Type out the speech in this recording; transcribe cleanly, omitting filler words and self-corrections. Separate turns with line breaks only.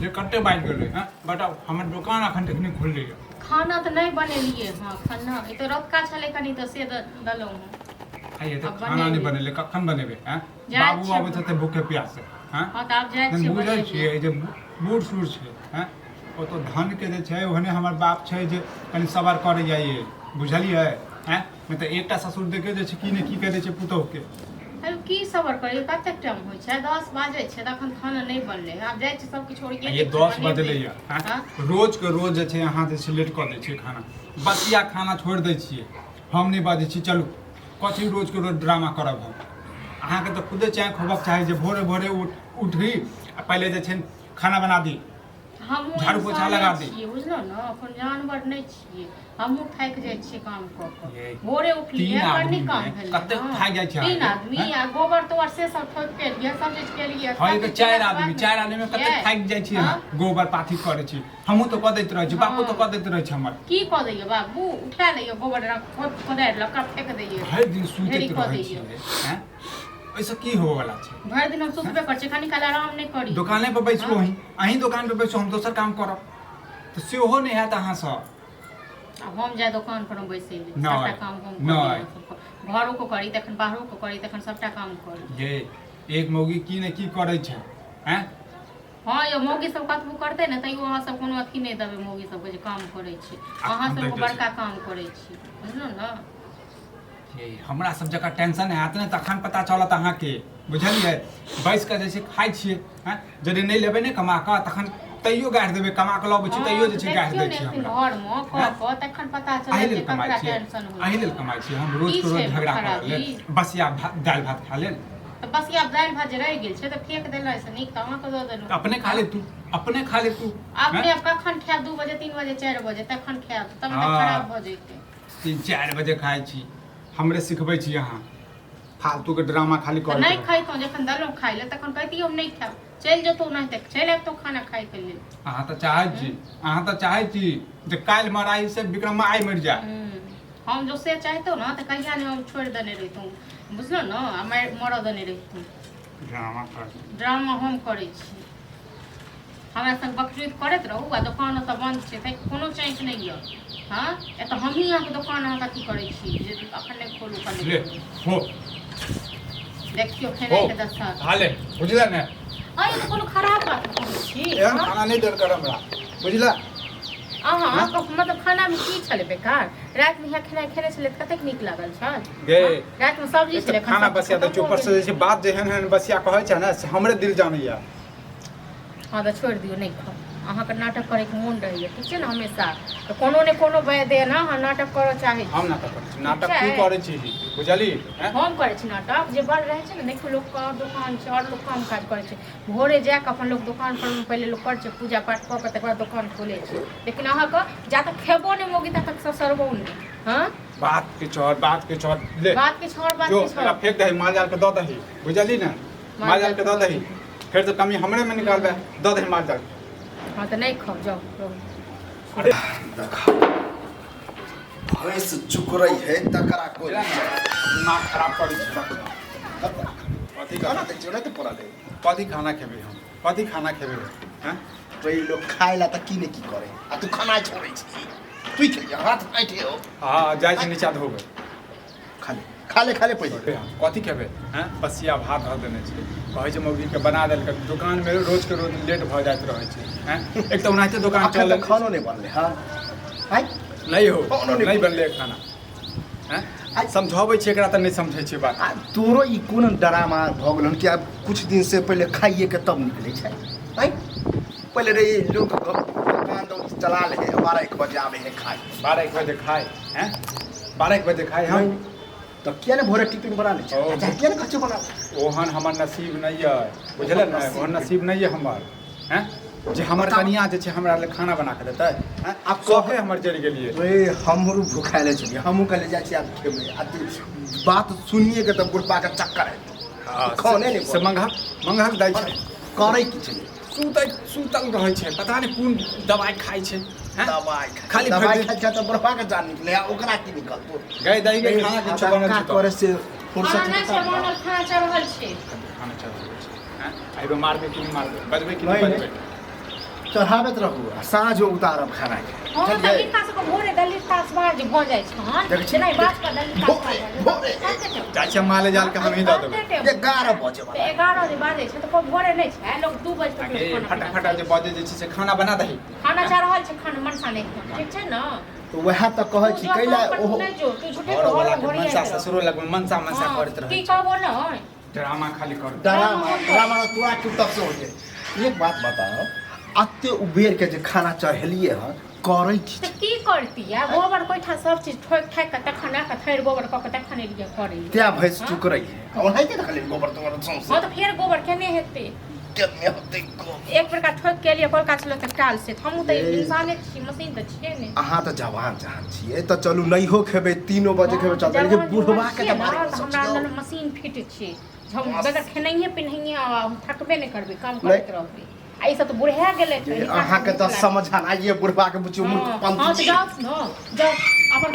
जे कते बाज गेलै हैं बताओ हमर दुकान अखन तक नहीं खुल रही
खाना तो नहीं बनेलिए हां खाना ई तो रतका छले कनी तो से दलो
आइए तो खाना नहीं बनेले कखन बनेबे हैं बाबू आबै छते भूखे प्यासे हैं
हां त आप जाय छी
बुझै छियै जे बूढ़ सूढ़ छै हैं ओ तो धन के जे छै ओहने हमर बाप छै जे कनी सवार करे जाइए बुझलियै हैं मैं तो एकटा ससुर देखे जे छै की ने की कह दे छै पुतोह के
अब की सबर करिए कते टाइम होय छै 10 बाजे छै तखन खाना नहीं बनले आप जाय छी सब किछ छोड़ के
ये 10 बजले या रोज के रोज जे छै अहाँ जे लेट क दै छियै खाना बसिया खाना छोड़ दै छियै हम नहीं बाजै छी चलू कथी रोज के रोज ड्रामा करब हम अहाँ के तो खुदे चाय खोबक चाहे जे भोरे भोरे उठी आ पहले जे छै खाना बना दी
हम
झाड़ू पोछा लगा दी
बुझलो न अपन जानवर नहीं छिए हमहु थाक जाय छिए काम क के भोरे उठलिए बड़ काम भेल
कते थाक जाय छै
तीन आदमी आ गोबर तो से सब ठोक के लिए सब चीज के लिए
हां ये चार आदमी में कते थाक जाय छी गोबर पाथी करे छी हमहु तो क दैत रहै छी बापू तो क दैत रहै छै हमर
की क दैय बाबू उठा लैय गोबर खोदार लका फेक दैय
हर दिन सुतैत रहै छी हैं ऐसा की हो वाला छै
भर दिन हम सुतबे कर छी खानी काल आराम नहीं करी
दुकाने पे बैसलो अहीं दुकान पे बैसो हम दोसर काम करब तो सेहो नहीं हैत अहाँ सब
अब हम जाय दुकान पर बैसे सबटा काम हम नहीं घरों को करी तखन बाहरों को करी तखन सबटा काम करी
ये एक मौगी की ने की करे छै हैं
हां यो मौगी सब कतबो करते ने तइयो अहाँ सब कोनो अथी नहीं देबे मौगी सब के जे काम करे छी अहाँ सब बड़का काम करे छी बुझलो न
ये हमरा सब जगह टेंशन हैत ने तखन पता चलत अहाँ के बुझलियै बैस के जैसे खाइ छियै हैं जदि नहीं लेबे ने कमा के तखन तइयो गाड़ देबे कमा के लबै छी तइयो जे छै गाड़ दै छी हमरा
घर में क तखन पता चलत जे ककरा टेंशन होय
अहि लेल कमाइ छी हम रोज के रोज झगड़ा कर ले बसिया दाल भात खा ले
तो बसिया दाल भात जे रह गेल छै त फेक देला से नीक त अहाँ के द देलु
अपने खा ले तू अपने
अपने कखन खाय 2 बजे 3 बजे 4 बजे तखन खाय तब त खराब भ जइते
3-4 बजे खाइ छी हमरे सिखबै छी अहाँ फालतू के ड्रामा खाली कर
नहीं खाइतो जखन दलो खाइ ले तखन कहती हम नहीं खाब चल जतो नहीं तक चल तो खाना खाइ के लेल
अहाँ त चाहै छी जे काल मराई से विक्रम आई मर जाए
हम जो से चाहतो ना त कहिया ने हम छोड़ देने रहितो बुझलो न हम मर देने रहितो ड्रामा हम करै छी हमरा संग बकरीद करत रहू आ दुकान त बंद छै त कोनो चांस नहीं य हां ए त हम ही यहाँ के दुकान अहाँ कथी करै छी जे अखन नहीं खोलू कर ले
हो
देखियो खेने के दस्ता
हाले बुझला ने
आई तो कोनो खराब बात कहै छी
एहन खाना नहीं देर कर हमरा बुझला
अहाँ मतलब खाना में की छले बेकार रात में यहाँ खेनाइ खेने छले कतेक नीक लागल छल
गे
रात में सब्जी छले
खाना बसिया त चुपर से जे बात जेहन हन बसिया कहै छै ना से हमरे दिल जानैया
हां त छोड़ दियो नहीं खाओ अहाँ के नाटक करे के मन रहैया ठीक छै ना हमेशा तो कोनो ने कोनो बाय दे ना हम नाटक करे चाहे
हम नाटक करै छी नाटक तू करै छी बुझली
हम करै छी नाटक जे बड़ रहै छै ने देखो लोग का दुकान छै और लोग काम काज करै छै भोरे जाके अपन लोग दुकान पर पहले लोग कर छै पूजा पाठ क के तकर बाद दुकान खोले छै लेकिन अहाँ के जा तक खेबो ने मोगी तक ससरबो ने हां
बात के छोड़ ले
बात के छोड़
फेंक दही माल जाल के द दही बुझली ना माल जाल के द दही फिर तो कमी हमरे में निकालबे द दही माल जाल
हां त नहीं खाओ जाओ
अरे
भैंस चुकरई है तकरा कोई
नाक खराब कर दी
कथी खाना त जोने त पड़ा ले
कथी खाना खेबे हम कथी खाना खेबे हैं
तो ये लोग खाइला त की ने की करे आ तू खाना छोड़ै छी तू के हाथ बैठे हो
हां जाय छी नीचा धोबे
खाले पहिले
कथी खेबे हैं बसिया भात धर देने छै कहै छै मौगी के बना देल के दुकान में रोज के रोज लेट भ जाइत रहै छै हैं एक त ओनाहिते दुकान चले
खानो नहीं बनले हां हाय
नहीं हो नहीं बनले खाना हैं समझाबै छै एकरा त नहीं समझै छै बात
तोरो ई कोन ड्रामा भ गेलन कि अब कुछ दिन से पहले खाइए के तब निकले छै हाय पहले रे लोग दुकान तो चला ले 12-1 बजे आवे है खाए
12-1 बजे खाए हैं 12-1 बजे खाए हम
तो क्या ने भोरे टिफिन बना ले छै क्या ने कच्चे बना
ओहन हमर नसीब नहीं है बुझले ना ओहन नसीब नहीं है हमर हैं जे हमर कनिया जे छै हमरा ले खाना बना के देतै हैं आप कहे हमर जड़ गेलिए
ओए हमरू भूखाइले छी हमहू कहले जाइ छी आब खेबै आ बात सुनिए के त बुढ़पा के चक्कर है खाने नहीं
से मंगा दै छै
करे की छै
सुतल रहै छै पता नहीं कोन दवाई खाइ छै हैं
दवाई
खाली
दवाई खाइ छै त बुढ़पा के जान निकले ओकरा की निकलतो
गए दही के खाना किछु बनल छै
करे से फुर्सत
खाना छै बनल खाना चढ़ल छै
खाना चढ़ल छै हैं आइबे मारबे कि नहीं मारबे बजबे कि नहीं बजबे
चढ़ाबैत रहू आ साँझ उतारब खाना के
हाँ
चलिए
दलित तास को भोरे दलित तास बार जे भऽ जाइ छन
देखै छी,
जेना ई बात का दलित तास
भोरे
जाइ छै माले जाल के हम ही दऽ देबै
11 बजे
तो 11 जे बाजे छै तो कोई भोरे नहीं छै लोग 2 बजे तक
आगे
खाना पीना
फटाफट जे बजे जे छै से खाना बना दही
खाना चाह रहल छै खाना मनसा नहीं ठीक छै न
तो वएह तऽ कहै छी कैला ओहो
नहीं जो तू झूठे
घरो वाला
घर
के
घरिया
मनसा ससुरो लगमे मनसा करैत
की
रहै
कहबो न
ड्रामा खाली कर
डरामा तोरा क्यों तब से हो जाए एक बात बताओ अत्ते उबेर के जे खाना चढ़ेलिए हन करै छी
तो की करती है गोबर कोठा सब चीज ठोक ठाक के तखन के थैर गोबर क के तखन लिए करे
त्या भैंस टुकरै है और है के देखले गोबर तोर सौंसे
हां तो फिर गोबर केने हेते
केने होतै को
एक प्रकार ठोक के लिए कोलका चलो त काल से हम त इंसाने छी मशीन त छिए ने
अहाँ तऽ जवान जहान छियै तऽ चलू नहियो खेबै 3 बजे खेबै चलतै लेकिन बुढ़वा के तऽ बारे में
हमरा अंदर
सोचियो
मशीन फिट छी हम बगैर खेनाइए पिन्हइए हम थकबे नहीं करबे काम करते रहबे आ ई सब तो बुढ़ा गेले
अहाँ के तऽ समझ आइए बुढ़वा के बुझियो मुर्ख
हां
पंथ
तो जाओ न जाओ अपन